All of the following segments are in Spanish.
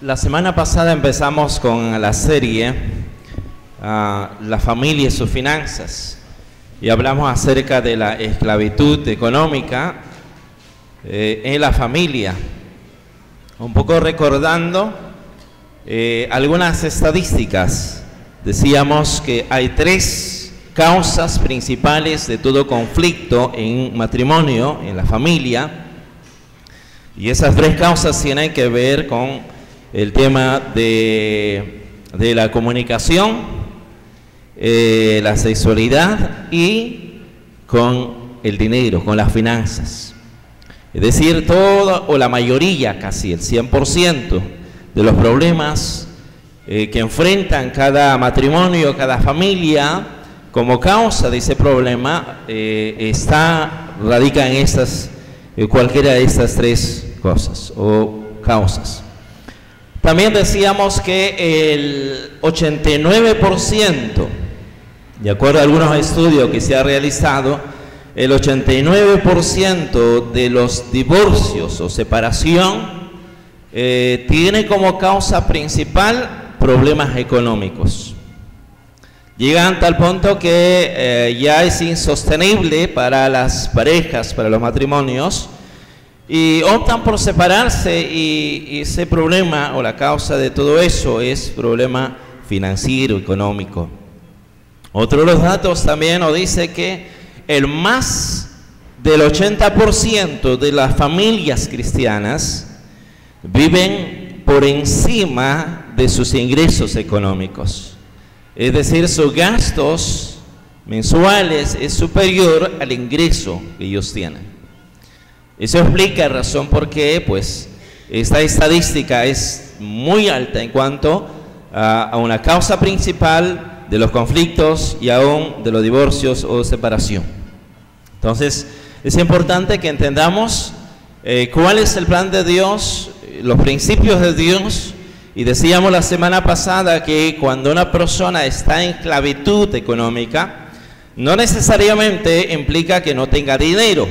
La semana pasada empezamos con la serie La familia y sus finanzas y hablamos acerca de la esclavitud económica en la familia, un poco recordando algunas estadísticas. Decíamos que hay 3 causas principales de todo conflicto en matrimonio, en la familia, y esas 3 causas tienen que ver con el tema de la comunicación, la sexualidad y con el dinero, con las finanzas. Es decir, todo o la mayoría, casi el 100% de los problemas que enfrentan cada matrimonio, cada familia, como causa de ese problema, radica en cualquiera de estas 3 cosas o causas. También decíamos que el 89%, de acuerdo a algunos estudios que se ha realizado, el 89% de los divorcios o separación tiene como causa principal problemas económicos. Llegan a tal punto que ya es insostenible para las parejas, para los matrimonios, y optan por separarse, y ese problema o la causa de todo eso es problema financiero, económico. Otro de los datos también nos dice que el más del 80% de las familias cristianas viven por encima de sus ingresos económicos. Es decir, sus gastos mensuales es superior al ingreso que ellos tienen. Eso explica la razón por qué esta estadística es muy alta en cuanto a una causa principal de los conflictos y aún de los divorcios o separación. Entonces, es importante que entendamos cuál es el plan de Dios, los principios de Dios. Y decíamos la semana pasada que cuando una persona está en esclavitud económica, no necesariamente implica que no tenga dinero.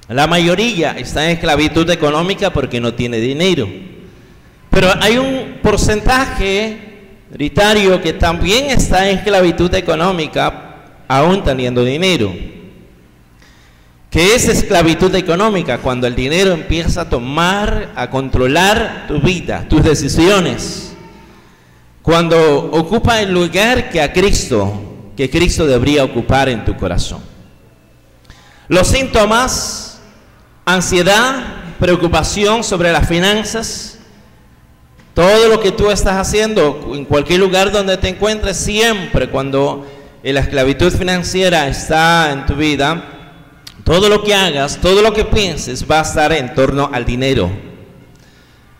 La mayoría está en esclavitud económica porque no tiene dinero. Pero hay un porcentaje minoritario que también está en esclavitud económica aún teniendo dinero. ¿Qué es esclavitud económica? Cuando el dinero empieza a controlar tu vida, tus decisiones. Cuando ocupa el lugar que Cristo debería ocupar en tu corazón. Los síntomas: ansiedad, preocupación sobre las finanzas. Todo lo que tú estás haciendo, en cualquier lugar donde te encuentres, siempre cuando la esclavitud financiera está en tu vida, todo lo que hagas, todo lo que pienses va a estar en torno al dinero.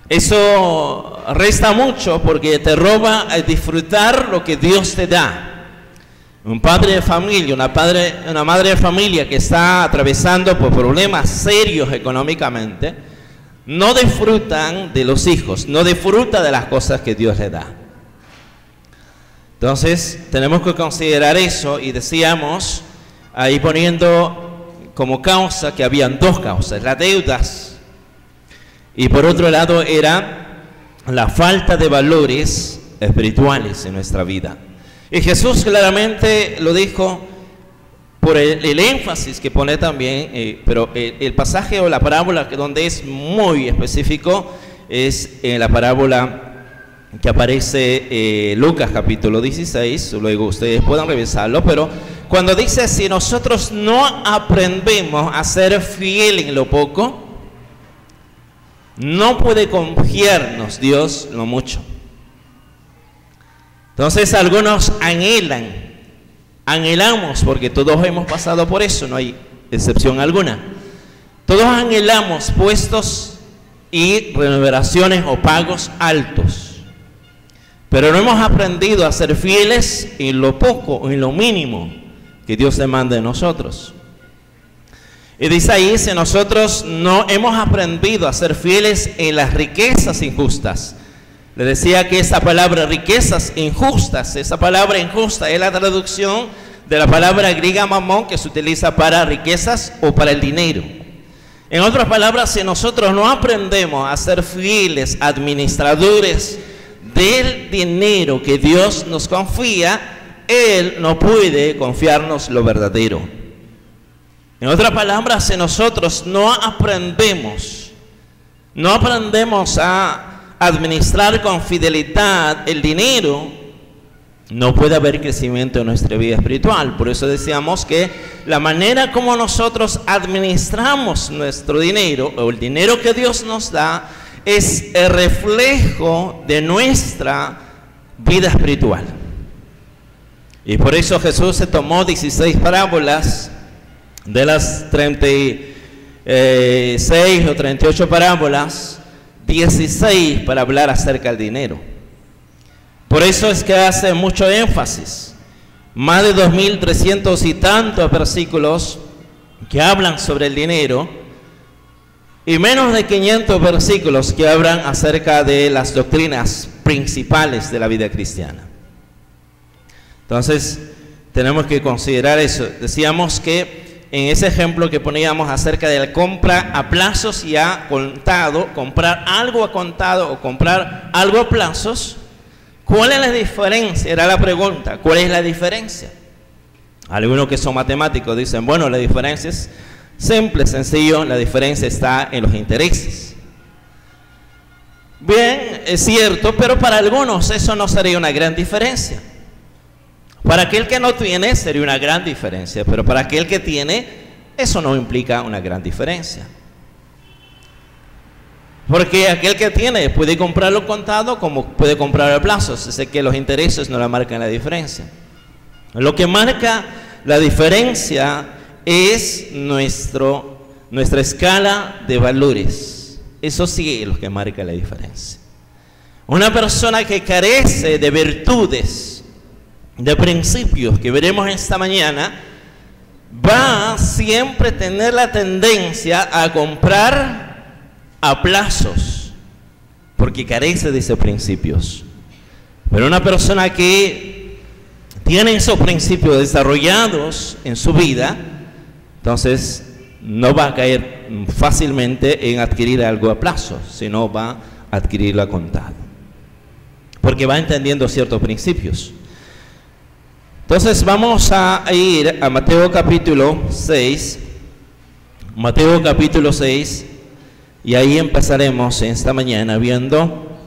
Eso resta mucho porque te roba a disfrutar lo que Dios te da. Un padre de familia, una madre de familia que está atravesando por problemas serios económicamente, no disfrutan de los hijos, no disfruta de las cosas que Dios le da. Entonces, tenemos que considerar eso, y decíamos, ahí poniendo como causa que habían 2 causas, las deudas, y por otro lado era la falta de valores espirituales en nuestra vida. Y Jesús claramente lo dijo por el énfasis que pone también, pero el pasaje o la parábola donde es muy específico es en la parábola que aparece Lucas capítulo 16, luego ustedes puedan revisarlo, pero cuando dice: si nosotros no aprendemos a ser fiel en lo poco, no puede confiarnos Dios lo mucho. Entonces algunos anhelamos, porque todos hemos pasado por eso, no hay excepción alguna. Todos anhelamos puestos y remuneraciones o pagos altos, pero no hemos aprendido a ser fieles en lo poco o en lo mínimo que Dios demanda de nosotros. Y dice ahí: si nosotros no hemos aprendido a ser fieles en las riquezas injustas. Le decía que esa palabra riquezas injustas, esa palabra injusta es la traducción de la palabra griega mamón, que se utiliza para riquezas o para el dinero. En otras palabras, si nosotros no aprendemos a ser fieles administradores del dinero que Dios nos confía, Él no puede confiarnos lo verdadero. En otras palabras, si nosotros no aprendemos a administrar con fidelidad el dinero, no puede haber crecimiento en nuestra vida espiritual. Por eso decíamos que la manera como nosotros administramos nuestro dinero, o el dinero que Dios nos da, es el reflejo de nuestra vida espiritual. Y por eso Jesús se tomó 16 parábolas de las 36 o 38 parábolas, 16 para hablar acerca del dinero. Por eso es que hace mucho énfasis, más de 2.300 y tantos versículos que hablan sobre el dinero y menos de 500 versículos que hablan acerca de las doctrinas principales de la vida cristiana. Entonces, tenemos que considerar eso. Decíamos que en ese ejemplo que poníamos acerca de la compra a plazos y a contado, comprar algo a contado o comprar algo a plazos, ¿cuál es la diferencia? Era la pregunta. ¿Cuál es la diferencia? Algunos que son matemáticos dicen, bueno, la diferencia es simple, sencillo, la diferencia está en los intereses. Bien, es cierto, pero para algunos eso no sería una gran diferencia. Para aquel que no tiene sería una gran diferencia, pero para aquel que tiene, eso no implica una gran diferencia. Porque aquel que tiene puede comprarlo contado como puede comprar a plazos. Es que los intereses no la marcan la diferencia. Lo que marca la diferencia es nuestra escala de valores. Eso sí es lo que marca la diferencia. Una persona que carece de virtudes, de principios que veremos esta mañana, va a siempre tener la tendencia a comprar a plazos, porque carece de esos principios. Pero una persona que tiene esos principios desarrollados en su vida, entonces no va a caer fácilmente en adquirir algo a plazo, sino va a adquirirlo a contado, porque va entendiendo ciertos principios. Entonces vamos a ir a Mateo capítulo 6, Mateo capítulo 6, y ahí empezaremos esta mañana viendo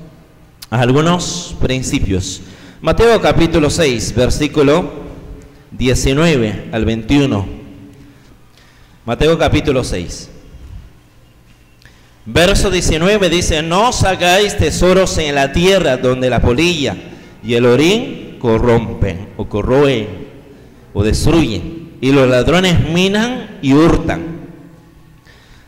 algunos principios. Mateo capítulo 6, versículo 19 al 21. Mateo capítulo 6. Verso 19 dice, no os hagáis tesoros en la tierra donde la polilla y el orín corrompen o corroen o destruyen, y los ladrones minan y hurtan.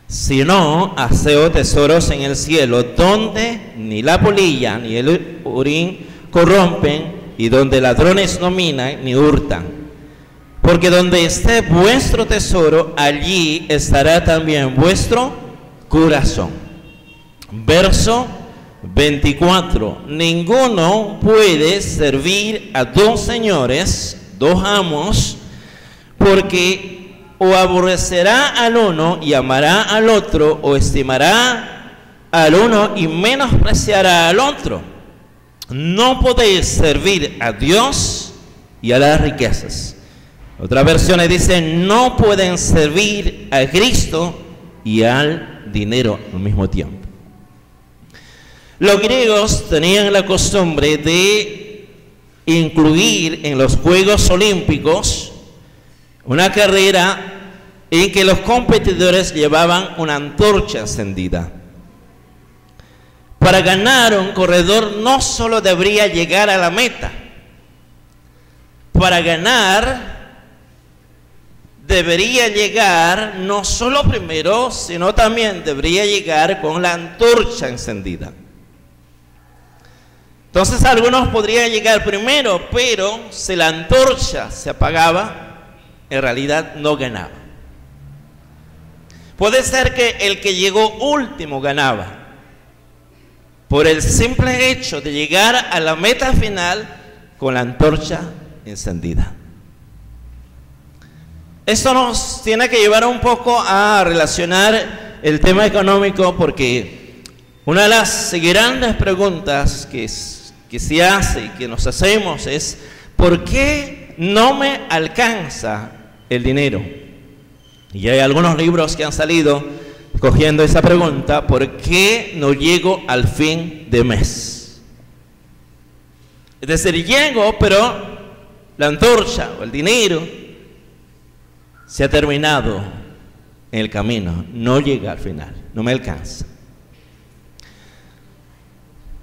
Sino haceos tesoros en el cielo, donde ni la polilla ni el orín corrompen, y donde ladrones no minan ni hurtan. Porque donde esté vuestro tesoro, allí estará también vuestro corazón. Verso 24. Ninguno puede servir a dos señores, dos amos, porque o aborrecerá al uno y amará al otro, o estimará al uno y menospreciará al otro. No podéis servir a Dios y a las riquezas. Otras versiones dicen, no pueden servir a Cristo y al dinero al mismo tiempo. Los griegos tenían la costumbre de incluir en los Juegos Olímpicos una carrera en que los competidores llevaban una antorcha encendida. Para ganar, un corredor no solo debería llegar a la meta. Para ganar, debería llegar no solo primero, sino también debería llegar con la antorcha encendida. Entonces algunos podrían llegar primero, pero si la antorcha se apagaba, en realidad no ganaba. Puede ser que el que llegó último ganaba, por el simple hecho de llegar a la meta final con la antorcha encendida. Esto nos tiene que llevar un poco a relacionar el tema económico porque una de las grandes preguntas que se hace y que nos hacemos es ¿por qué no me alcanza el dinero? Y hay algunos libros que han salido cogiendo esa pregunta, ¿por qué no llego al fin de mes? Es decir, llego, pero la antorcha o el dinero se ha terminado en el camino, no llega al final, no me alcanza.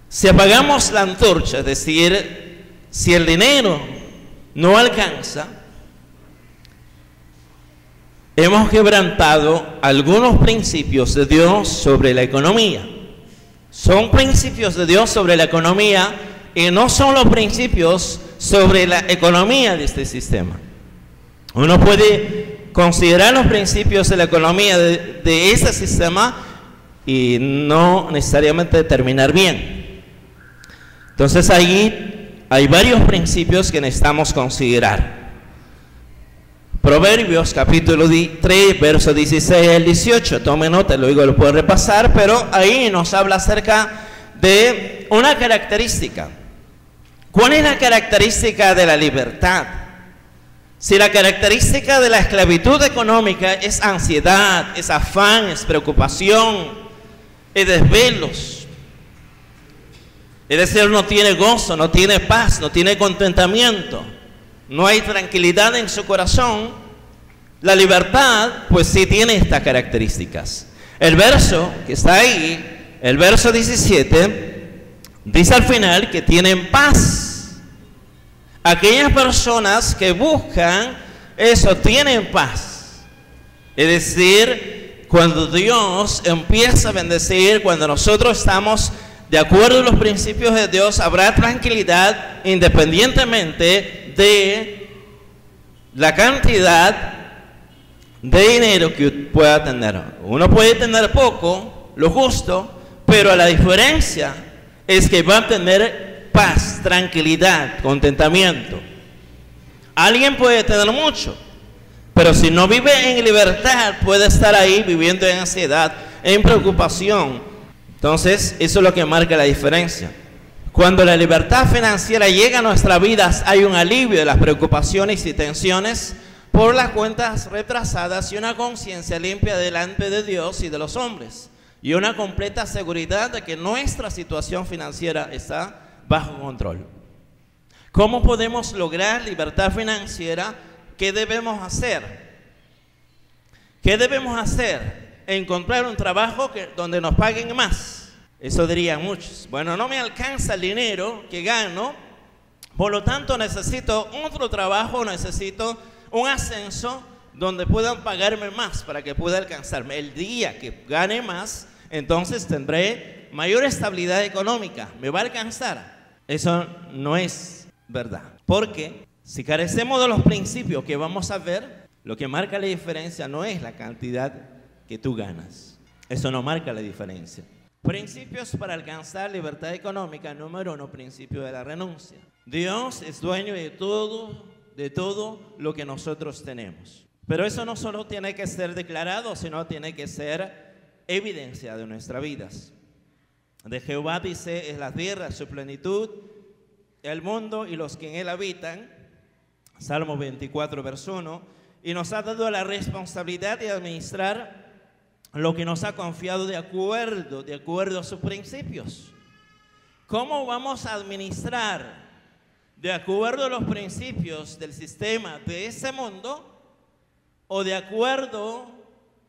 Si apagamos la antorcha, es decir, si el dinero no alcanza, hemos quebrantado algunos principios de Dios sobre la economía. Son principios de Dios sobre la economía y no son los principios sobre la economía de este sistema. Uno puede considerar los principios de la economía de ese sistema y no necesariamente terminar bien. Entonces ahí hay varios principios que necesitamos considerar. Proverbios capítulo 3, verso 16 al 18. Tome nota, luego lo puede repasar, pero ahí nos habla acerca de una característica. ¿Cuál es la característica de la libertad? Si la característica de la esclavitud económica es ansiedad, es afán, es preocupación, es desvelos, es decir, no tiene gozo, no tiene paz, no tiene contentamiento, no hay tranquilidad en su corazón, la libertad pues sí tiene estas características. El verso que está ahí, el verso 17, dice al final que tienen paz. Aquellas personas que buscan eso tienen paz. Es decir, cuando Dios empieza a bendecir, cuando nosotros estamos de acuerdo a los principios de Dios, habrá tranquilidad independientemente de la cantidad de dinero que pueda tener. Uno puede tener poco, lo justo, pero la diferencia es que va a tener paz, tranquilidad, contentamiento. Alguien puede tener mucho, pero si no vive en libertad, puede estar ahí viviendo en ansiedad, en preocupación. Entonces, eso es lo que marca la diferencia. Cuando la libertad financiera llega a nuestras vidas, hay un alivio de las preocupaciones y tensiones por las cuentas retrasadas y una conciencia limpia delante de Dios y de los hombres. Y una completa seguridad de que nuestra situación financiera está bajo control. ¿Cómo podemos lograr libertad financiera? ¿Qué debemos hacer? ¿Qué debemos hacer? Encontrar un trabajo donde nos paguen más. Eso dirían muchos. Bueno, no me alcanza el dinero que gano, por lo tanto necesito otro trabajo, necesito un ascenso donde puedan pagarme más para que pueda alcanzarme. El día que gane más, entonces tendré mayor estabilidad económica, me va a alcanzar. Eso no es verdad, porque si carecemos de los principios que vamos a ver, lo que marca la diferencia no es la cantidad que tú ganas. Eso no marca la diferencia. Principios para alcanzar libertad económica. Número 1, principio de la renuncia. Dios es dueño de todo lo que nosotros tenemos. Pero eso no solo tiene que ser declarado, sino tiene que ser evidencia de nuestras vidas. De Jehová dice, es la tierra, su plenitud, el mundo y los que en él habitan. Salmo 24, verso 1. Y nos ha dado la responsabilidad de administrar lo que nos ha confiado de acuerdo a sus principios. ¿Cómo vamos a administrar de acuerdo a los principios del sistema de ese mundo o de acuerdo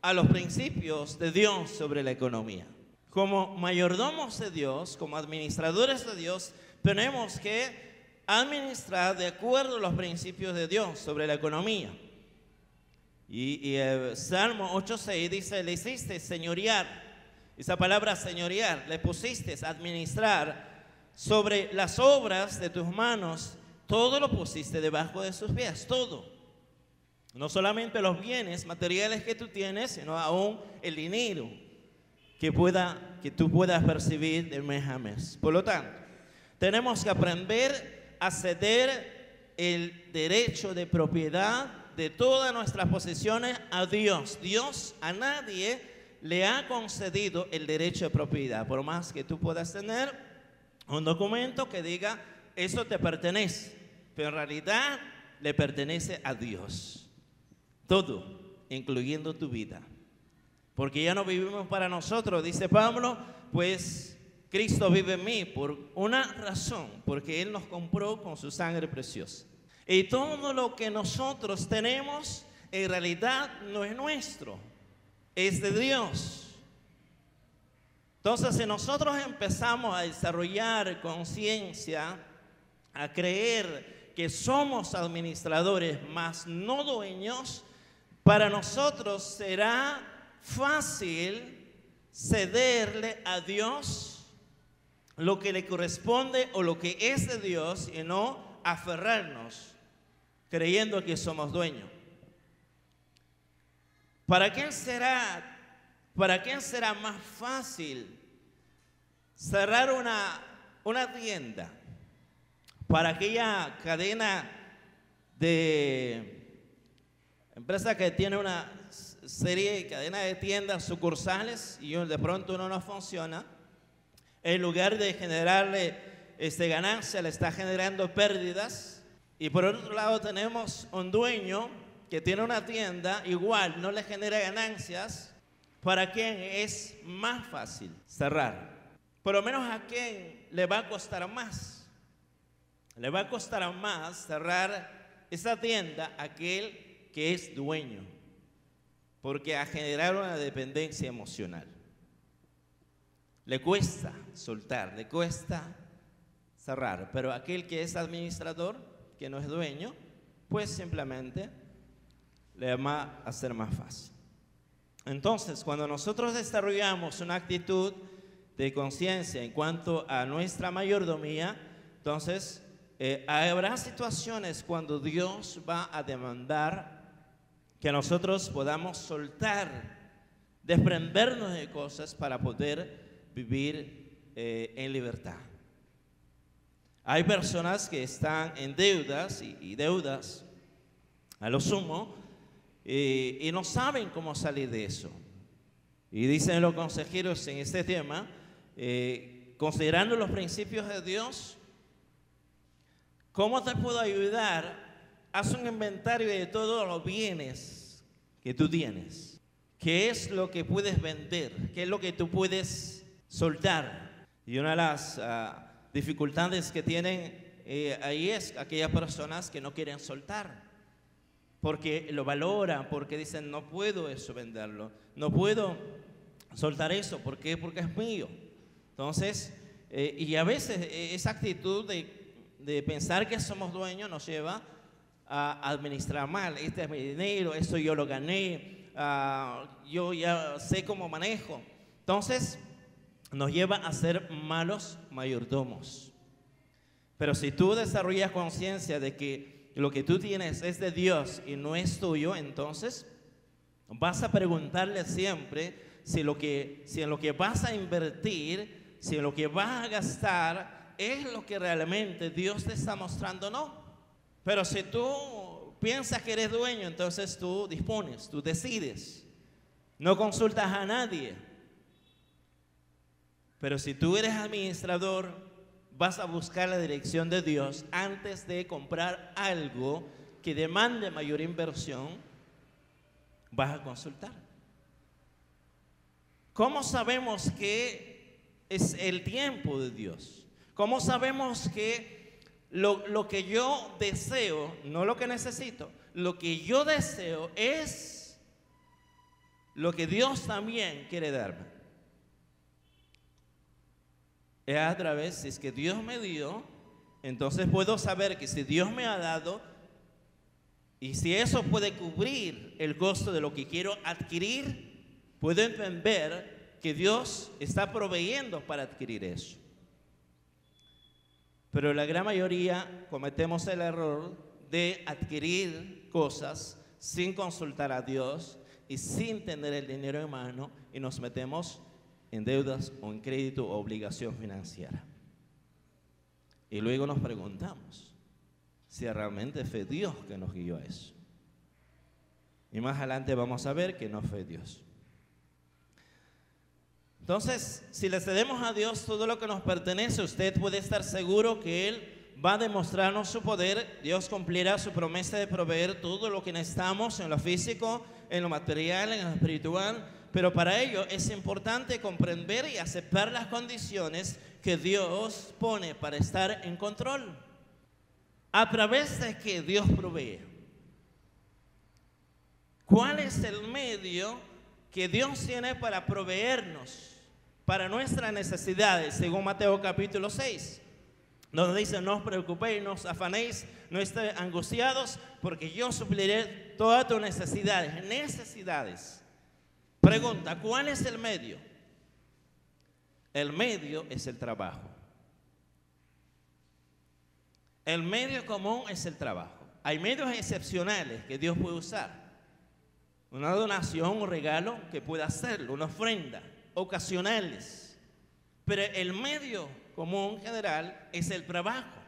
a los principios de Dios sobre la economía? Como mayordomos de Dios, como administradores de Dios, tenemos que administrar de acuerdo a los principios de Dios sobre la economía. Y el Salmo 8:6 dice, le hiciste señorear. Esa palabra señorear, le pusiste administrar sobre las obras de tus manos. Todo lo pusiste debajo de sus pies, todo. No solamente los bienes materiales que tú tienes, sino aún el dinero que tú puedas percibir de mes a mes. Por lo tanto, tenemos que aprender a ceder el derecho de propiedad de todas nuestras posesiones a Dios. Dios a nadie le ha concedido el derecho de propiedad. Por más que tú puedas tener un documento que diga, eso te pertenece, pero en realidad le pertenece a Dios. Todo, incluyendo tu vida. Porque ya no vivimos para nosotros, dice Pablo, pues Cristo vive en mí por una razón, porque Él nos compró con su sangre preciosa. Y todo lo que nosotros tenemos en realidad no es nuestro, es de Dios. Entonces, si nosotros empezamos a desarrollar conciencia, a creer que somos administradores, más no dueños, para nosotros será fácil cederle a Dios lo que le corresponde o lo que es de Dios y no aferrarnos creyendo que somos dueños. ¿Para quién será más fácil cerrar una tienda? Para aquella cadena de empresa que tiene una cadena de tiendas sucursales y de pronto uno no funciona, en lugar de generarle ganancia, le está generando pérdidas. Y por otro lado tenemos un dueño que tiene una tienda, igual no le genera ganancias. ¿Para quién es más fácil cerrar? Por lo menos a quién le va a costar más. Le va a costar más cerrar esa tienda a aquel que es dueño, porque a generar una dependencia emocional. Le cuesta soltar, le cuesta cerrar, pero aquel que es administrador, que no es dueño, pues simplemente le va a ser más fácil. Entonces, cuando nosotros desarrollamos una actitud de conciencia en cuanto a nuestra mayordomía, entonces habrá situaciones cuando Dios va a demandar que nosotros podamos soltar, desprendernos de cosas para poder vivir en libertad. Hay personas que están en deudas y deudas a lo sumo y no saben cómo salir de eso. Y dicen los consejeros en este tema, considerando los principios de Dios, ¿cómo te puedo ayudar? Haz un inventario de todos los bienes que tú tienes. ¿Qué es lo que puedes vender? ¿Qué es lo que tú puedes soltar? Y una de las dificultades que tienen ahí es aquellas personas que no quieren soltar, porque lo valoran, porque dicen, no puedo eso venderlo, no puedo soltar eso, ¿por qué? Porque es mío. Entonces, y a veces esa actitud de pensar que somos dueños nos lleva a administrar mal. Este es mi dinero, esto yo lo gané, yo ya sé cómo manejo. Entonces, nos lleva a ser malos mayordomos. Pero si tú desarrollas conciencia de que lo que tú tienes es de Dios y no es tuyo, entonces vas a preguntarle siempre si en lo que vas a invertir, si en lo que vas a gastar es lo que realmente Dios te está mostrando o no. Pero si tú piensas que eres dueño, entonces tú dispones, tú decides, no consultas a nadie. Pero si tú eres administrador, vas a buscar la dirección de Dios antes de comprar algo que demande mayor inversión, vas a consultar. ¿Cómo sabemos que es el tiempo de Dios? ¿Cómo sabemos que lo que yo deseo, no lo que necesito, lo que yo deseo es lo que Dios también quiere darme? Es a través, si es que Dios me dio, entonces puedo saber que si Dios me ha dado y si eso puede cubrir el costo de lo que quiero adquirir, puedo entender que Dios está proveyendo para adquirir eso. Pero la gran mayoría cometemos el error de adquirir cosas sin consultar a Dios y sin tener el dinero en mano, y nos metemos en deudas o en crédito o obligación financiera. Y luego nos preguntamos si realmente fue Dios que nos guió a eso. Y más adelante vamos a ver que no fue Dios. Entonces, si le cedemos a Dios todo lo que nos pertenece, usted puede estar seguro que Él va a demostrarnos su poder. Dios cumplirá su promesa de proveer todo lo que necesitamos en lo físico, en lo material, en lo espiritual. Pero para ello es importante comprender y aceptar las condiciones que Dios pone para estar en control. ¿A través de qué Dios provee? ¿Cuál es el medio que Dios tiene para proveernos para nuestras necesidades? Según Mateo capítulo 6, donde dice: no os preocupéis, no os afanéis, no estéis angustiados, porque yo supliré todas tus necesidades. Pregunta: ¿cuál es el medio? El medio es el trabajo. El medio común es el trabajo. Hay medios excepcionales que Dios puede usar. Una donación, un regalo que pueda hacerlo, una ofrenda, ocasionales. Pero el medio común general es el trabajo.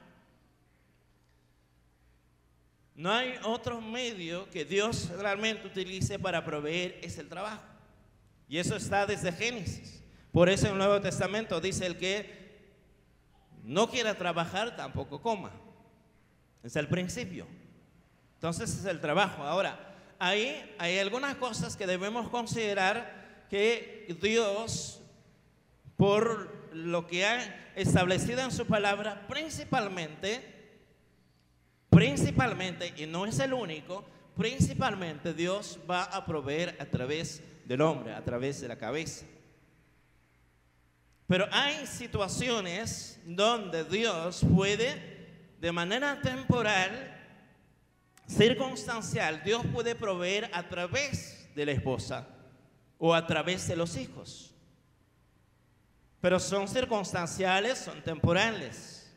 No hay otro medio que Dios realmente utilice para proveer, es el trabajo. Y eso está desde Génesis. Por eso en el Nuevo Testamento dice: el que no quiera trabajar, tampoco coma. Es el principio. Entonces es el trabajo. Ahora, ahí hay algunas cosas que debemos considerar que Dios, por lo que ha establecido en su palabra, principalmente, y no es el único, principalmente Dios va a proveer a través del hombre, a través de la cabeza. Pero hay situaciones donde Dios puede, de manera temporal, circunstancial, Dios puede proveer a través de la esposa o a través de los hijos. Pero son circunstanciales, son temporales,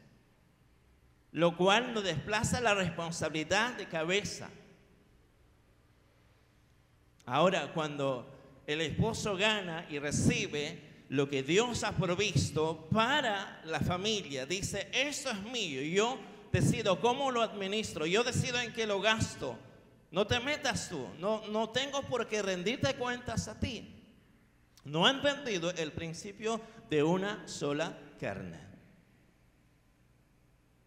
lo cual nos desplaza la responsabilidad de cabeza. Ahora, cuando el esposo gana y recibe lo que Dios ha provisto para la familia, dice: esto es mío, yo decido cómo lo administro, yo decido en qué lo gasto, no te metas tú, no tengo por qué rendirte cuentas a ti. No han entendido el principio de una sola carne.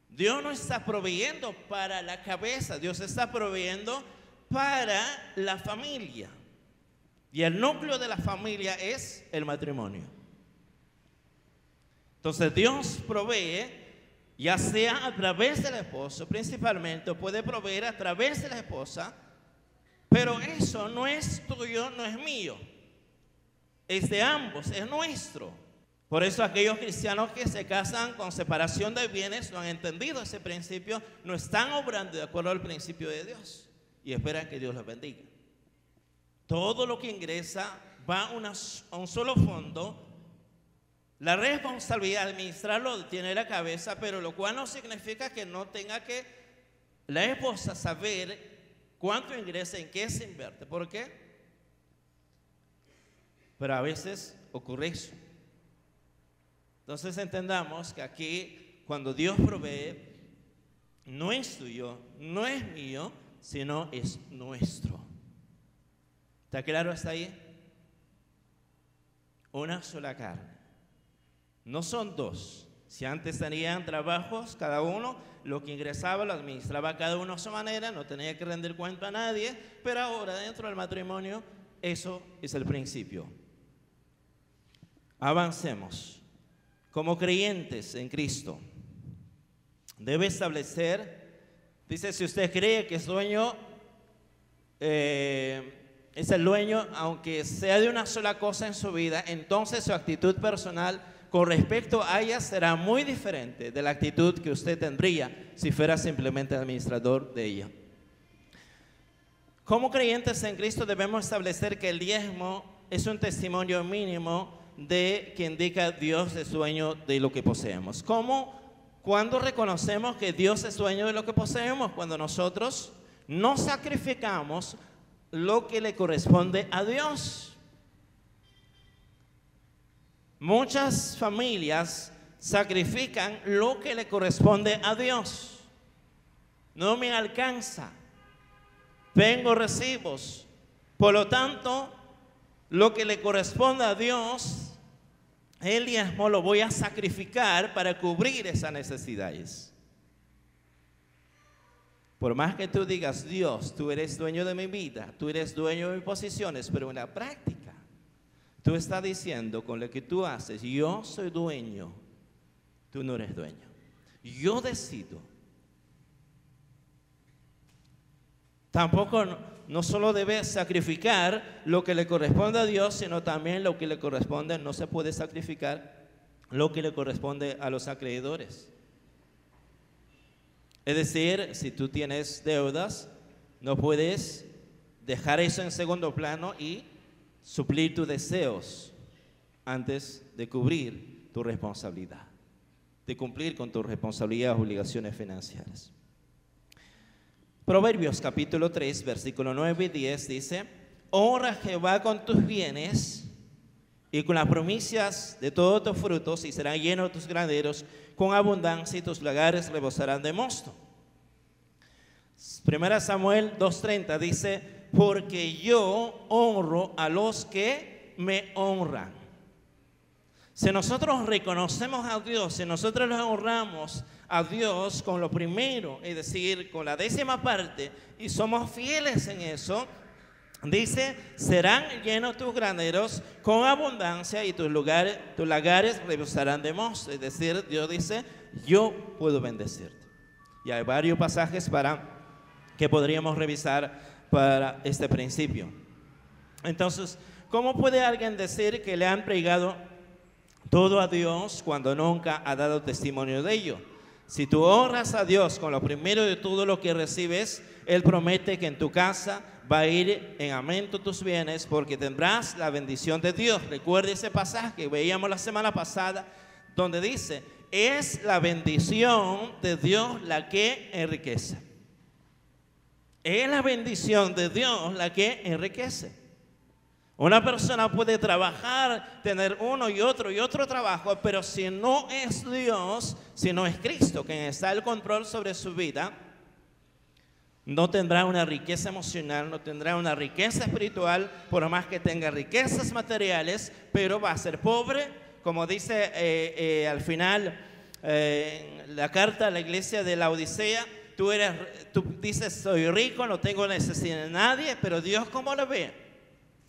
Dios no está proveyendo para la cabeza, Dios está proveyendo para la familia. Y el núcleo de la familia es el matrimonio. Entonces Dios provee, ya sea a través del esposo principalmente, o puede proveer a través de la esposa, pero eso no es tuyo, no es mío, es de ambos, es nuestro. Por eso aquellos cristianos que se casan con separación de bienes no han entendido ese principio, no están obrando de acuerdo al principio de Dios y esperan que Dios los bendiga. Todo lo que ingresa va a un solo fondo. La responsabilidad de administrarlo tiene la cabeza, pero lo cual no significa que no tenga que la esposa saber cuánto ingresa, en qué se invierte. ¿Por qué? Pero a veces ocurre eso. Entonces entendamos que aquí, cuando Dios provee, no es tuyo, no es mío, sino es nuestro. ¿Está claro hasta ahí? Una sola carne. No son dos. Si antes tenían trabajos, cada uno, lo que ingresaba lo administraba cada uno a su manera, no tenía que rendir cuenta a nadie, pero ahora dentro del matrimonio, eso es el principio. Avancemos. Como creyentes en Cristo, debe establecer, dice: si usted cree que es dueño, es el dueño, aunque sea de una sola cosa en su vida, entonces su actitud personal con respecto a ella será muy diferente de la actitud que usted tendría si fuera simplemente administrador de ella. Como creyentes en Cristo debemos establecer que el diezmo es un testimonio mínimo de que indica Dios es dueño de lo que poseemos. ¿Cómo? Cuando reconocemos que Dios es dueño de lo que poseemos, cuando nosotros no sacrificamos lo que le corresponde a Dios. Muchas familias sacrifican lo que le corresponde a Dios. No me alcanza, tengo recibos, por lo tanto, lo que le corresponde a Dios el diezmo lo voy a sacrificar para cubrir esas necesidades. Por más que tú digas, Dios, tú eres dueño de mi vida, tú eres dueño de mis posiciones, pero en la práctica, tú estás diciendo con lo que tú haces, yo soy dueño, tú no eres dueño. Yo decido. Tampoco no solo debes sacrificar lo que le corresponde a Dios, sino también lo que le corresponde. No se puede sacrificar lo que le corresponde a los acreedores. Es decir, si tú tienes deudas, no puedes dejar eso en segundo plano y suplir tus deseos antes de cubrir tu responsabilidad, de cumplir con tus responsabilidades, obligaciones financieras. Proverbios capítulo 3, versículo 9 y 10 dice: honra a Jehová con tus bienes y con las primicias de todos tus frutos, y serán llenos tus graneros con abundancia, y tus lagares rebosarán de mosto. 1 Samuel 2:30 dice: porque yo honro a los que me honran. Si nosotros reconocemos a Dios, si nosotros le honramos a Dios con lo primero, es decir, con la 10ª parte, y somos fieles en eso, dice: serán llenos tus graneros con abundancia, y tus lagares rebosarán de mosto. Es decir, Dios dice: yo puedo bendecirte. Y hay varios pasajes que podríamos revisar para este principio. Entonces, ¿cómo puede alguien decir que le han entregado todo a Dios cuando nunca ha dado testimonio de ello? Si tú honras a Dios con lo primero de todo lo que recibes, Él promete que en tu casa va a ir en aumento tus bienes, porque tendrás la bendición de Dios. Recuerda ese pasaje que veíamos la semana pasada, donde dice: es la bendición de Dios la que enriquece. Es la bendición de Dios la que enriquece. Una persona puede trabajar, tener uno y otro trabajo, pero si no es Dios, si no es Cristo quien está al control sobre su vida, no tendrá una riqueza emocional, no tendrá una riqueza espiritual, por más que tenga riquezas materiales, pero va a ser pobre. Como dice al final la carta a la iglesia de la Odisea, tú dices: soy rico, no tengo necesidad de nadie, pero Dios, ¿cómo lo ve?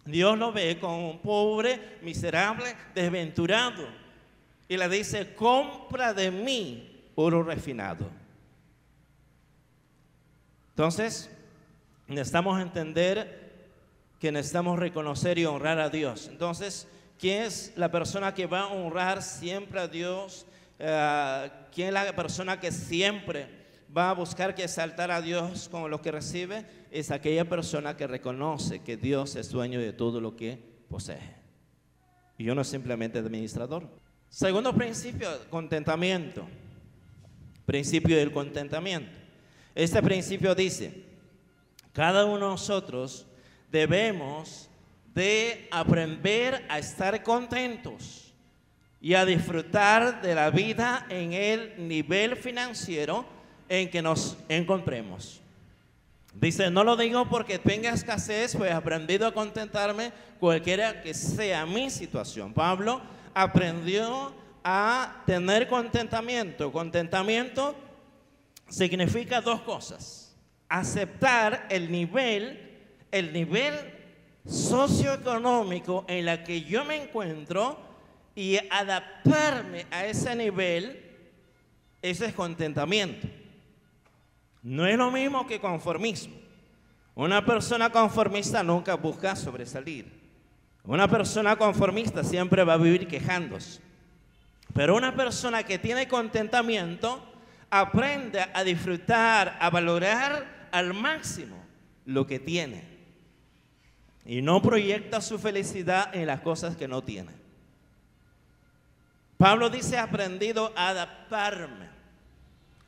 Dios lo ve como un pobre, miserable, desventurado, y le dice: compra de mí oro refinado. Entonces, necesitamos entender que necesitamos reconocer y honrar a Dios. Entonces, ¿quién es la persona que va a honrar siempre a Dios? ¿Quién es la persona que siempre va a buscar que exaltar a Dios con lo que recibe? Es aquella persona que reconoce que Dios es dueño de todo lo que posee, y yo no simplemente administrador. Segundo principio, contentamiento. Principio del contentamiento. Este principio dice: cada uno de nosotros debemos de aprender a estar contentos y a disfrutar de la vida en el nivel financiero en que nos encontremos. Dice: no lo digo porque tenga escasez, pues he aprendido a contentarme cualquiera que sea mi situación. Pablo aprendió a tener contentamiento. Contentamiento significa dos cosas: aceptar el nivel socioeconómico en el que yo me encuentro y adaptarme a ese nivel. Ese es contentamiento. No es lo mismo que conformismo. Una persona conformista nunca busca sobresalir. Una persona conformista siempre va a vivir quejándose. Pero una persona que tiene contentamiento aprende a disfrutar, a valorar al máximo lo que tiene, y no proyecta su felicidad en las cosas que no tiene. Pablo dice: he aprendido a adaptarme.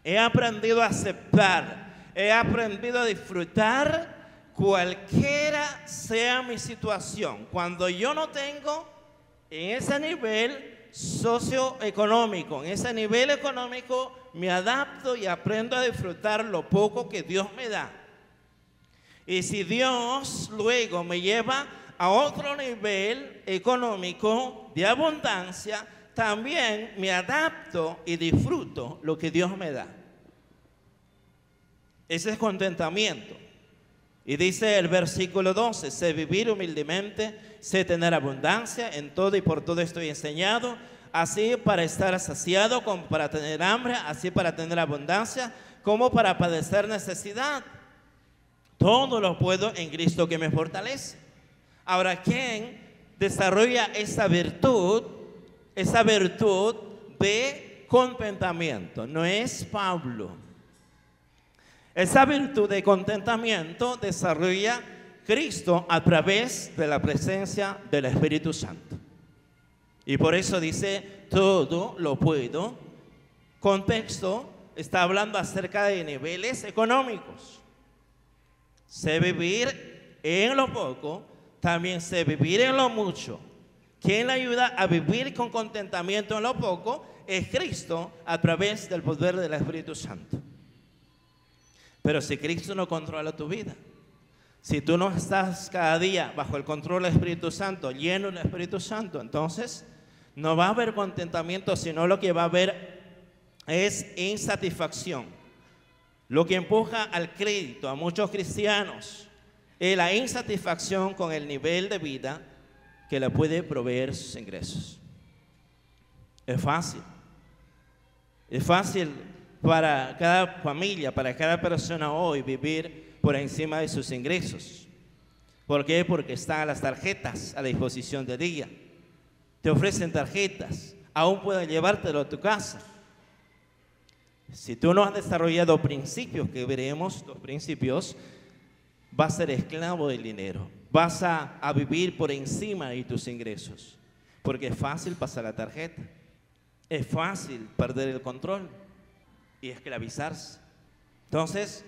He aprendido a aceptar, he aprendido a disfrutar cualquiera sea mi situación. Cuando yo no tengo en ese nivel socioeconómico, en ese nivel económico, me adapto y aprendo a disfrutar lo poco que Dios me da. Y si Dios luego me lleva a otro nivel económico de abundancia, también me adapto y disfruto lo que Dios me da. Ese es contentamiento. Y dice el versículo 12, sé vivir humildemente, sé tener abundancia, en todo y por todo estoy enseñado, así para estar saciado como para tener hambre, así para tener abundancia como para padecer necesidad. Todo lo puedo en Cristo que me fortalece. Ahora, ¿quién desarrolla esa virtud de contentamiento? No es Pablo. Esa virtud de contentamiento desarrolla Cristo a través de la presencia del Espíritu Santo. Y por eso dice, todo lo puedo. Contexto, está hablando acerca de niveles económicos. Sé vivir en lo poco, también sé vivir en lo mucho. ¿Quién le ayuda a vivir con contentamiento en lo poco? Es Cristo a través del poder del Espíritu Santo. Pero si Cristo no controla tu vida, si tú no estás cada día bajo el control del Espíritu Santo, lleno del Espíritu Santo, entonces no va a haber contentamiento, sino lo que va a haber es insatisfacción. Lo que empuja al crédito a muchos cristianos es la insatisfacción con el nivel de vida que le puede proveer sus ingresos. Es fácil para cada familia, para cada persona hoy vivir por encima de sus ingresos. ¿Por qué? Porque están las tarjetas a la disposición del día. Te ofrecen tarjetas, aún pueden llevártelo a tu casa. Si tú no has desarrollado principios que veremos, los principios, vas a ser esclavo del dinero. Vas a vivir por encima de tus ingresos. Porque es fácil pasar la tarjeta. Es fácil perder el control y esclavizarse. Entonces,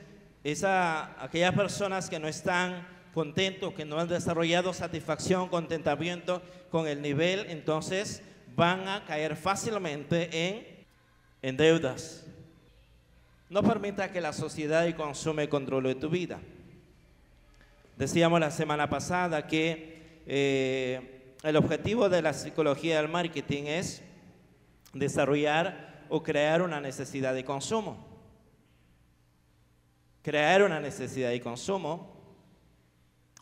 aquellas personas que no están contentos, que no han desarrollado satisfacción, contentamiento con el nivel, entonces van a caer fácilmente en deudas. No permita que la sociedad y consumo controle tu vida. Decíamos la semana pasada que el objetivo de la psicología del marketing es desarrollar o crear una necesidad de consumo. Crear una necesidad de consumo,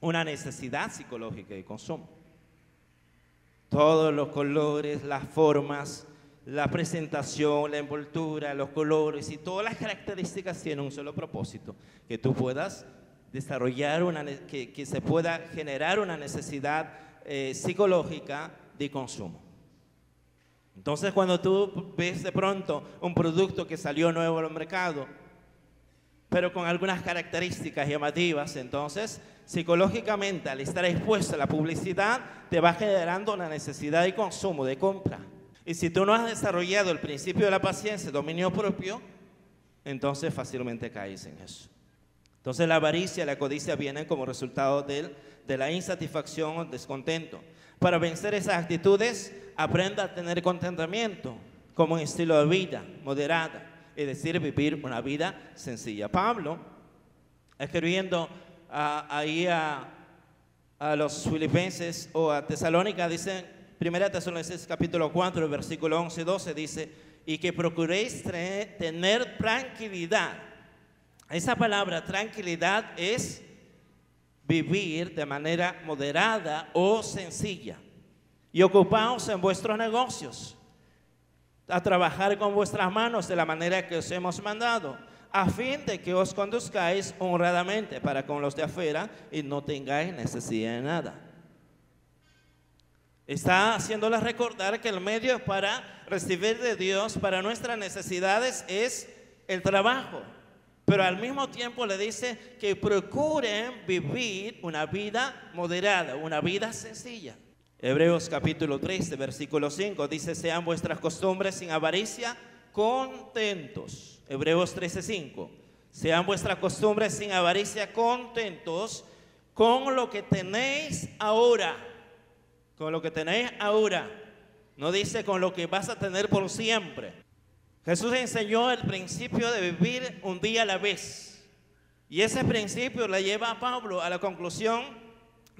una necesidad psicológica de consumo. Todos los colores, las formas, la presentación, la envoltura, los colores y todas las características tienen un solo propósito: que tú puedas desarrollar que se pueda generar una necesidad psicológica de consumo. Entonces, cuando tú ves de pronto un producto que salió nuevo al mercado, pero con algunas características llamativas, entonces psicológicamente, al estar expuesto a la publicidad, te va generando una necesidad de consumo, de compra. Y si tú no has desarrollado el principio de la paciencia, dominio propio, entonces fácilmente caes en eso. Entonces la avaricia y la codicia vienen como resultado de la insatisfacción o descontento. Para vencer esas actitudes, aprenda a tener contentamiento como un estilo de vida moderada, es decir, vivir una vida sencilla. Pablo, escribiendo ahí a los filipenses o a Tesalónica, dice, 1 Tesalonicenses capítulo 4, versículo 11 y 12, dice, y que procuréis tener tranquilidad. Esa palabra tranquilidad es vivir de manera moderada o sencilla. Y ocupaos en vuestros negocios, a trabajar con vuestras manos de la manera que os hemos mandado, a fin de que os conduzcáis honradamente para con los de afuera y no tengáis necesidad de nada. Está haciéndoles recordar que el medio para recibir de Dios para nuestras necesidades es el trabajo. Pero al mismo tiempo le dice que procuren vivir una vida moderada, una vida sencilla. Hebreos capítulo 13, versículo 5 dice, sean vuestras costumbres sin avaricia, contentos. Hebreos 13, 5. Sean vuestras costumbres sin avaricia, contentos con lo que tenéis ahora. Con lo que tenéis ahora. No dice con lo que vas a tener por siempre. Jesús enseñó el principio de vivir un día a la vez. Y ese principio le lleva a Pablo a la conclusión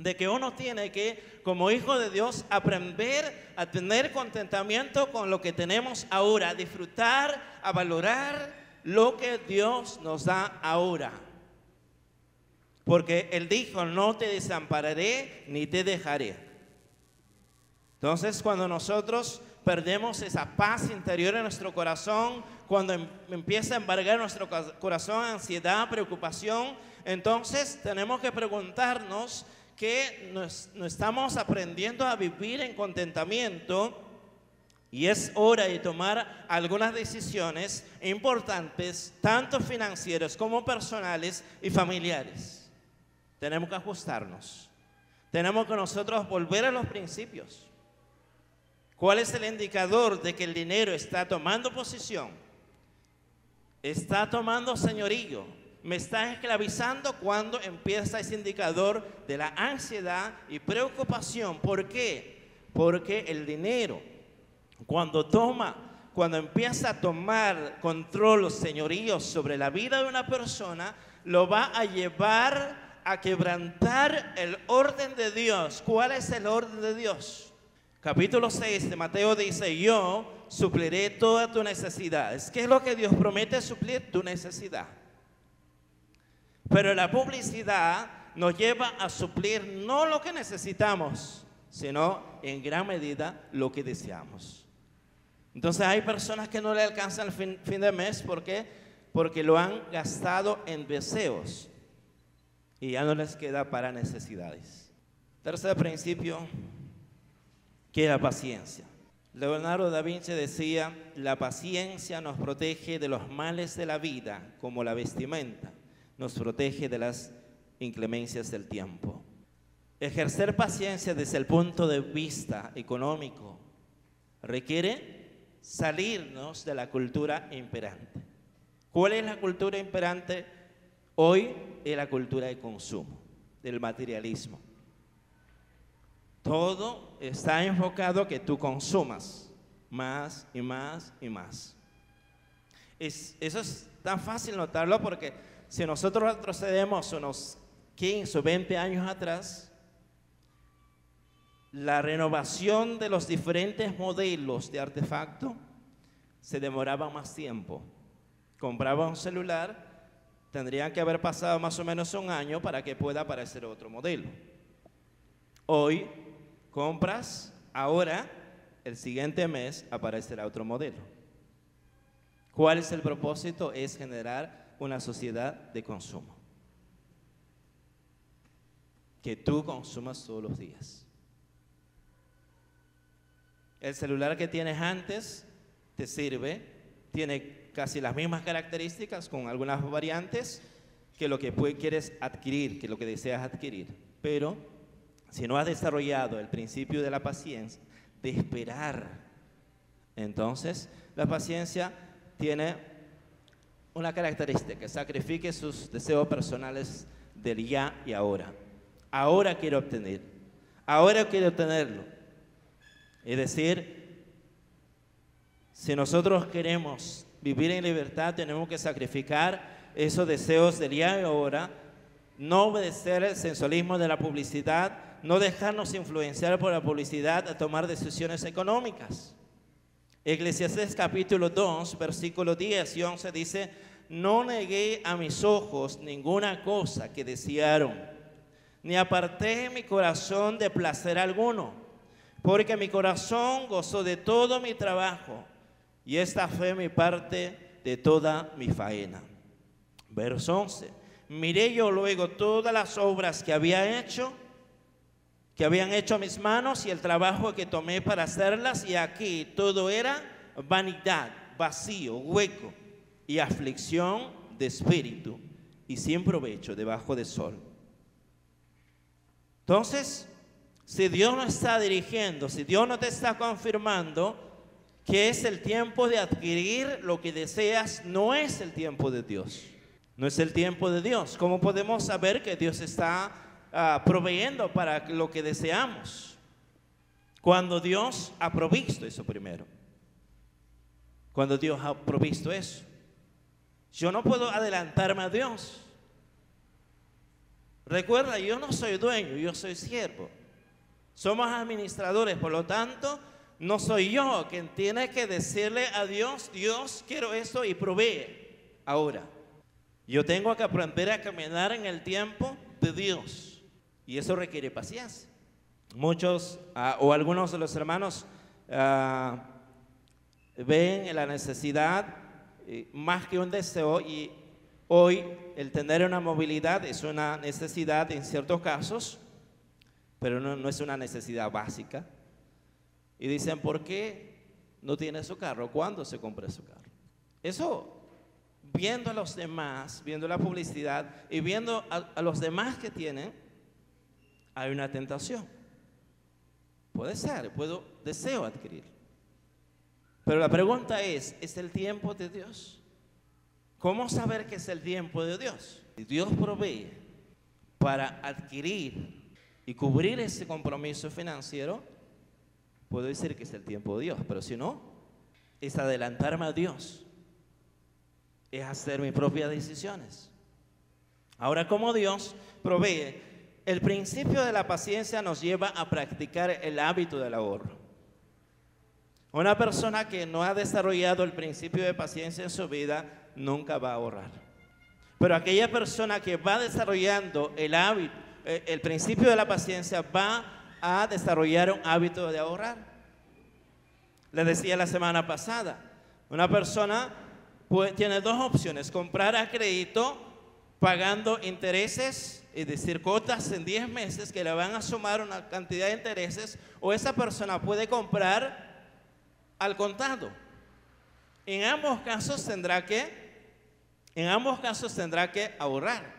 de que uno tiene que, como hijo de Dios, aprender a tener contentamiento con lo que tenemos ahora, a disfrutar, a valorar lo que Dios nos da ahora. Porque Él dijo, no te desampararé ni te dejaré. Entonces, cuando nosotros perdemos esa paz interior en nuestro corazón, cuando empieza a embargar nuestro corazón ansiedad, preocupación, entonces tenemos que preguntarnos que no estamos aprendiendo a vivir en contentamiento, y es hora de tomar algunas decisiones importantes, tanto financieras como personales y familiares. Tenemos que ajustarnos. Tenemos que nosotros volver a los principios. ¿Cuál es el indicador de que el dinero está tomando posición? Está tomando señorío. Me está esclavizando cuando empieza ese indicador de la ansiedad y preocupación. ¿Por qué? Porque el dinero, cuando empieza a tomar control o señorío sobre la vida de una persona, lo va a llevar a quebrantar el orden de Dios. ¿Cuál es el orden de Dios? Capítulo 6 de Mateo dice, yo supliré todas tus necesidades. ¿Qué es lo que Dios promete suplir? Tu necesidad. Pero la publicidad nos lleva a suplir no lo que necesitamos, sino en gran medida lo que deseamos. Entonces hay personas que no le alcanzan el fin de mes. ¿Por qué? Porque lo han gastado en deseos y ya no les queda para necesidades. Tercer principio, que es la paciencia. Leonardo da Vinci decía, la paciencia nos protege de los males de la vida, como la vestimenta nos protege de las inclemencias del tiempo. Ejercer paciencia desde el punto de vista económico requiere salirnos de la cultura imperante. ¿Cuál es la cultura imperante hoy? Es la cultura de consumo, del materialismo. Todo está enfocado a que tú consumas más y más y más. Eso es tan fácil notarlo porque si nosotros retrocedemos unos 15 o 20 años atrás, la renovación de los diferentes modelos de artefacto se demoraba más tiempo. Compraba un celular, tendrían que haber pasado más o menos un año para que pueda aparecer otro modelo. Hoy compras, ahora el siguiente mes aparecerá otro modelo. ¿Cuál es el propósito? Es generar una sociedad de consumo. Que tú consumas todos los días. El celular que tienes antes te sirve, tiene casi las mismas características con algunas variantes que lo que quieres adquirir, que lo que deseas adquirir. Pero si no has desarrollado el principio de la paciencia, de esperar, entonces la paciencia tiene una característica, que sacrifique sus deseos personales del ya y ahora. Ahora quiero obtener, ahora quiero obtenerlo. Es decir, si nosotros queremos vivir en libertad, tenemos que sacrificar esos deseos del ya y ahora, no obedecer el sensualismo de la publicidad, no dejarnos influenciar por la publicidad a tomar decisiones económicas. Eclesiastés capítulo 2, versículos 10 y 11 dice, no negué a mis ojos ninguna cosa que desearon, ni aparté mi corazón de placer alguno, porque mi corazón gozó de todo mi trabajo, y esta fue mi parte de toda mi faena. Verso 11, miré yo luego todas las obras que habían hecho mis manos y el trabajo que tomé para hacerlas, y aquí todo era vanidad, vacío, hueco y aflicción de espíritu y sin provecho debajo del sol. Entonces, si Dios no está dirigiendo, si Dios no te está confirmando que es el tiempo de adquirir lo que deseas, no es el tiempo de Dios. No es el tiempo de Dios. ¿Cómo podemos saber que Dios está proveyendo para lo que deseamos? Cuando Dios ha provisto eso primero. Cuando Dios ha provisto eso. Yo no puedo adelantarme a Dios. Recuerda, yo no soy dueño, yo soy siervo. Somos administradores, por lo tanto, no soy yo quien tiene que decirle a Dios, Dios, quiero esto y provee ahora. Yo tengo que aprender a caminar en el tiempo de Dios y eso requiere paciencia. Muchos o algunos de los hermanos ven la necesidad más que un deseo, y hoy el tener una movilidad es una necesidad en ciertos casos, pero no es una necesidad básica. Y dicen, ¿por qué no tiene su carro? ¿Cuándo se compra su carro? Eso, viendo a los demás, viendo la publicidad y viendo a los demás que tienen, hay una tentación. Puede ser, deseo adquirir. Pero la pregunta ¿es el tiempo de Dios? ¿Cómo saber que es el tiempo de Dios? Si Dios provee para adquirir y cubrir ese compromiso financiero, puedo decir que es el tiempo de Dios. Pero si no, es adelantarme a Dios, es hacer mis propias decisiones. Ahora, ¿cómo Dios provee? El principio de la paciencia nos lleva a practicar el hábito del ahorro. Una persona que no ha desarrollado el principio de paciencia en su vida nunca va a ahorrar. Pero aquella persona que va desarrollando el hábito, el principio de la paciencia, va a desarrollar un hábito de ahorrar. Les decía la semana pasada, una persona tiene dos opciones: comprar a crédito pagando intereses, es decir, cuotas en 10 meses que le van a sumar una cantidad de intereses, o esa persona puede comprar al contado. En ambos casos tendrá que ahorrar.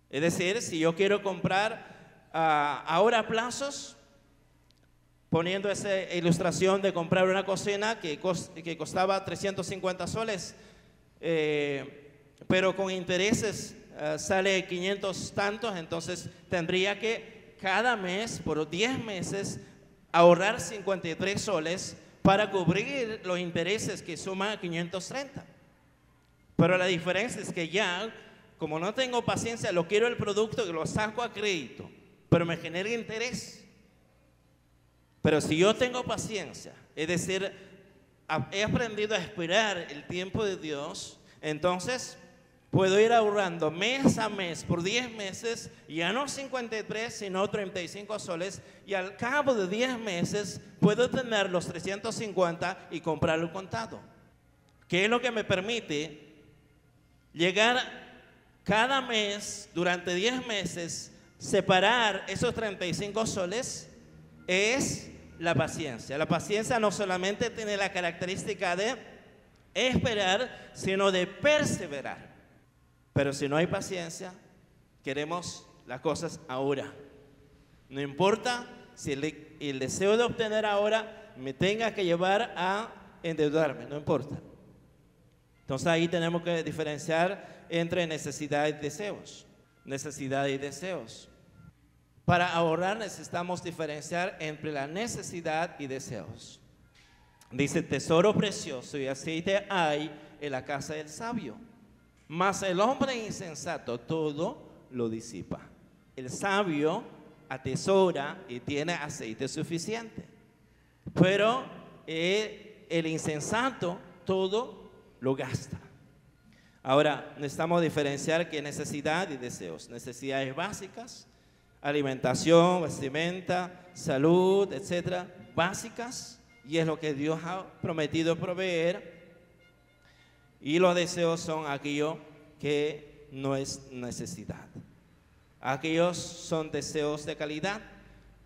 Es decir, si yo quiero comprar ahora a plazos, poniendo esa ilustración de comprar una cocina que costaba 350 soles, pero con intereses sale 500 tantos, entonces tendría que cada mes, por 10 meses, ahorrar 53 soles para cubrir los intereses que suman 530. Pero la diferencia es que ya, como no tengo paciencia, lo quiero el producto y lo saco a crédito, pero me genera interés. Pero si yo tengo paciencia, es decir, he aprendido a esperar el tiempo de Dios, entonces puedo ir ahorrando mes a mes por 10 meses, ya no 53, sino 35 soles, y al cabo de 10 meses puedo tener los 350 y comprarlo contado. ¿Qué es lo que me permite llegar cada mes, durante 10 meses, separar esos 35 soles? Es la paciencia. La paciencia no solamente tiene la característica de esperar, sino de perseverar. Pero si no hay paciencia, queremos las cosas ahora. No importa si el deseo de obtener ahora me tenga que llevar a endeudarme, no importa. Entonces ahí tenemos que diferenciar entre necesidad y deseos. Necesidad y deseos. Para ahorrar necesitamos diferenciar entre la necesidad y deseos. Dice, tesoro precioso y aceite hay en la casa del sabio, mas el hombre insensato todo lo disipa. El sabio atesora y tiene aceite suficiente, pero el insensato todo lo gasta. Ahora, necesitamos diferenciar qué necesidad y deseos. Necesidades básicas, alimentación, vestimenta, salud, etcétera, básicas, y es lo que Dios ha prometido proveer. Y los deseos son aquello que no es necesidad. Aquellos son deseos de calidad.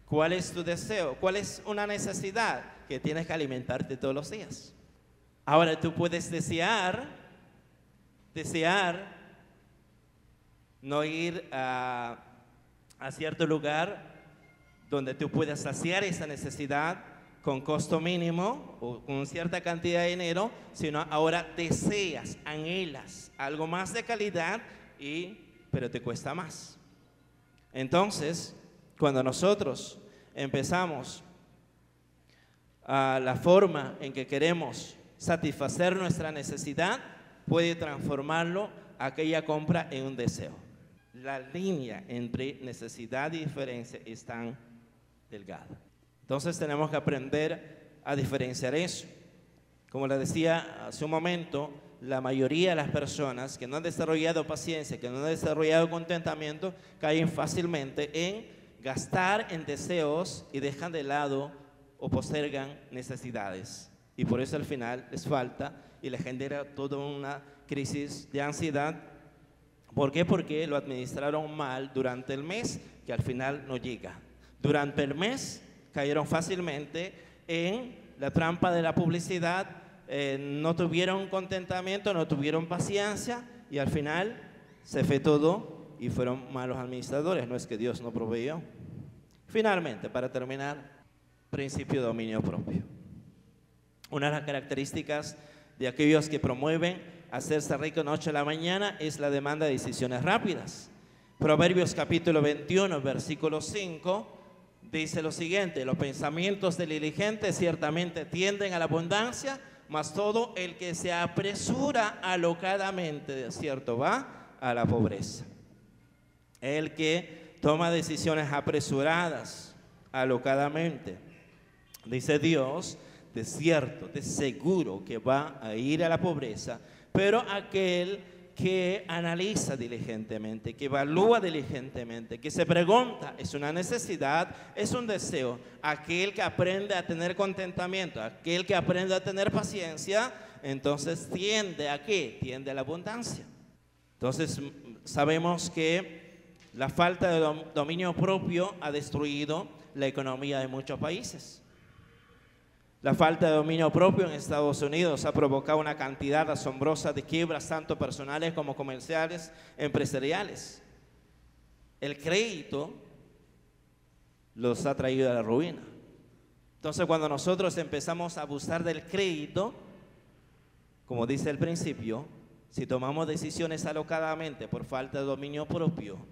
¿Cuál es tu deseo? ¿Cuál es una necesidad? Que tienes que alimentarte todos los días. Ahora tú puedes desear no ir a cierto lugar donde tú puedas saciar esa necesidad con costo mínimo o con cierta cantidad de dinero, sino ahora deseas, anhelas algo más de calidad, pero te cuesta más. Entonces, cuando nosotros empezamos la forma en que queremos satisfacer nuestra necesidad, puede transformarlo aquella compra en un deseo. La línea entre necesidad y diferencia es tan delgada. Entonces tenemos que aprender a diferenciar eso. Como les decía hace un momento, la mayoría de las personas que no han desarrollado paciencia, que no han desarrollado contentamiento, caen fácilmente en gastar en deseos y dejan de lado o postergan necesidades. Y por eso al final les falta y les genera toda una crisis de ansiedad. ¿Por qué? Porque lo administraron mal durante el mes, que al final no llega. Durante el mes cayeron fácilmente en la trampa de la publicidad, no tuvieron contentamiento, no tuvieron paciencia y al final se fue todo y fueron malos administradores. No es que Dios no proveyó. Finalmente, para terminar, principio de dominio propio. Una de las características de aquellos que promueven hacerse rico noche a la mañana es la demanda de decisiones rápidas. Proverbios capítulo 21, versículo 5, dice lo siguiente: los pensamientos del diligente ciertamente tienden a la abundancia, mas todo el que se apresura alocadamente, de cierto, va a la pobreza. El que toma decisiones apresuradas, alocadamente, dice Dios, de cierto, de seguro que va a ir a la pobreza, pero aquel que analiza diligentemente, que evalúa diligentemente, que se pregunta, ¿es una necesidad? ¿Es un deseo? Aquel que aprende a tener contentamiento, aquel que aprende a tener paciencia, entonces tiende ¿a qué? Tiende a la abundancia. Entonces sabemos que la falta de dominio propio ha destruido la economía de muchos países. La falta de dominio propio en Estados Unidos ha provocado una cantidad asombrosa de quiebras, tanto personales como comerciales, empresariales. El crédito los ha traído a la ruina. Entonces, cuando nosotros empezamos a abusar del crédito, como dice el principio, si tomamos decisiones alocadamente por falta de dominio propio,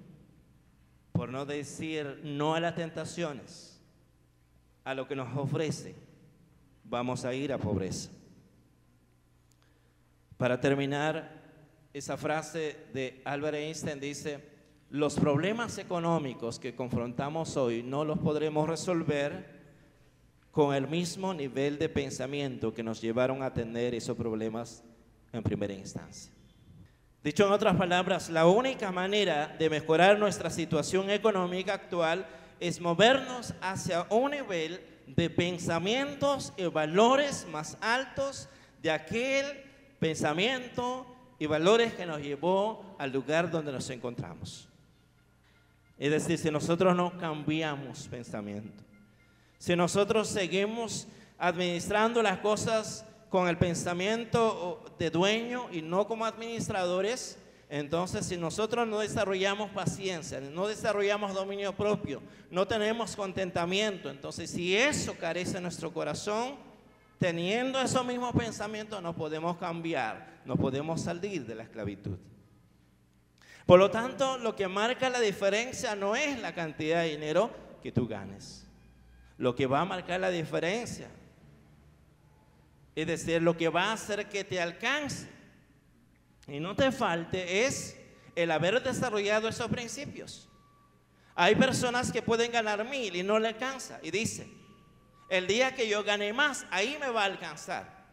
por no decir no a las tentaciones, a lo que nos ofrece, vamos a ir a pobreza. Para terminar, esa frase de Albert Einstein dice: los problemas económicos que confrontamos hoy no los podremos resolver con el mismo nivel de pensamiento que nos llevaron a tener esos problemas en primera instancia. Dicho en otras palabras, la única manera de mejorar nuestra situación económica actual es movernos hacia un nivel de pensamientos y valores más altos de aquel pensamiento y valores que nos llevó al lugar donde nos encontramos. Es decir, si nosotros no cambiamos pensamiento, si nosotros seguimos administrando las cosas con el pensamiento de dueño y no como administradores, entonces si nosotros no desarrollamos paciencia, no desarrollamos dominio propio, no tenemos contentamiento, entonces si eso carece en nuestro corazón, teniendo esos mismos pensamientos no podemos cambiar, no podemos salir de la esclavitud. Por lo tanto, lo que marca la diferencia no es la cantidad de dinero que tú ganes. Lo que va a marcar la diferencia, es decir, lo que va a hacer que te alcance y no te falte, es el haber desarrollado esos principios. Hay personas que pueden ganar 1000 y no le alcanza, y dice: el día que yo gane más, ahí me va a alcanzar.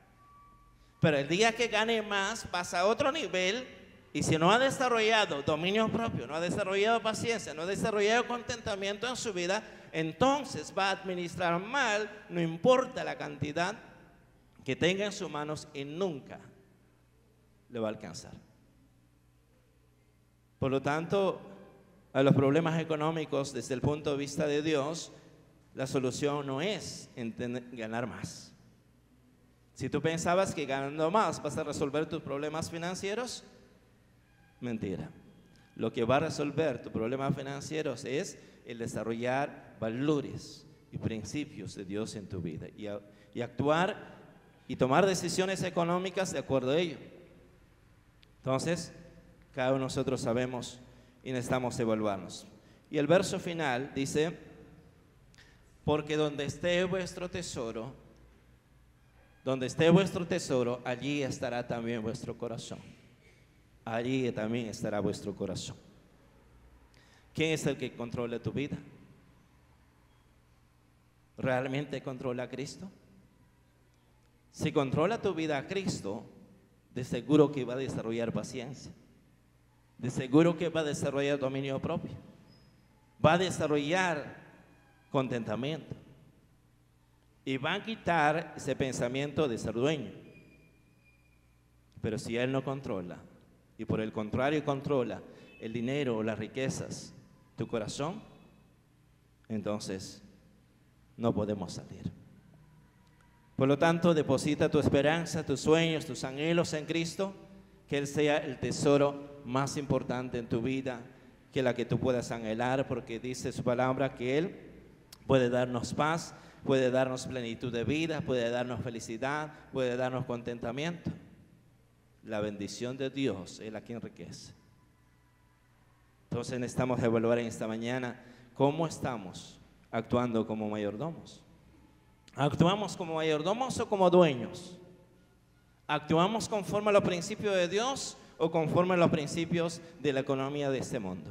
Pero el día que gane más, pasa a otro nivel, y si no ha desarrollado dominio propio, no ha desarrollado paciencia, no ha desarrollado contentamiento en su vida, entonces va a administrar mal, no importa la cantidad que tenga en sus manos, y nunca le va a alcanzar. Por lo tanto, a los problemas económicos desde el punto de vista de Dios, la solución no es ganar más. Si tú pensabas que ganando más vas a resolver tus problemas financieros, mentira. Lo que va a resolver tus problemas financieros es el desarrollar valores y principios de Dios en tu vida y actuar y tomar decisiones económicas de acuerdo a ello. Entonces, cada uno de nosotros sabemos y necesitamos evaluarnos. Y el verso final dice: porque donde esté vuestro tesoro, allí estará también vuestro corazón. Allí también estará vuestro corazón. ¿quién es el que controla tu vida? ¿Realmente controla a Cristo? Si controla tu vida a Cristo, de seguro que va a desarrollar paciencia, de seguro que va a desarrollar dominio propio, va a desarrollar contentamiento y va a quitar ese pensamiento de ser dueño. Pero si Él no controla, y por el contrario controla el dinero o las riquezas, tu corazón, entonces no podemos salir. Por lo tanto, deposita tu esperanza, tus sueños, tus anhelos en Cristo, que Él sea el tesoro más importante en tu vida, que la que tú puedas anhelar, porque dice su palabra que Él puede darnos paz, puede darnos plenitud de vida, puede darnos felicidad, puede darnos contentamiento. La bendición de Dios es la que enriquece. Entonces necesitamos evaluar en esta mañana cómo estamos actuando como mayordomos. ¿Actuamos como mayordomos o como dueños? ¿Actuamos conforme a los principios de Dios o conforme a los principios de la economía de este mundo?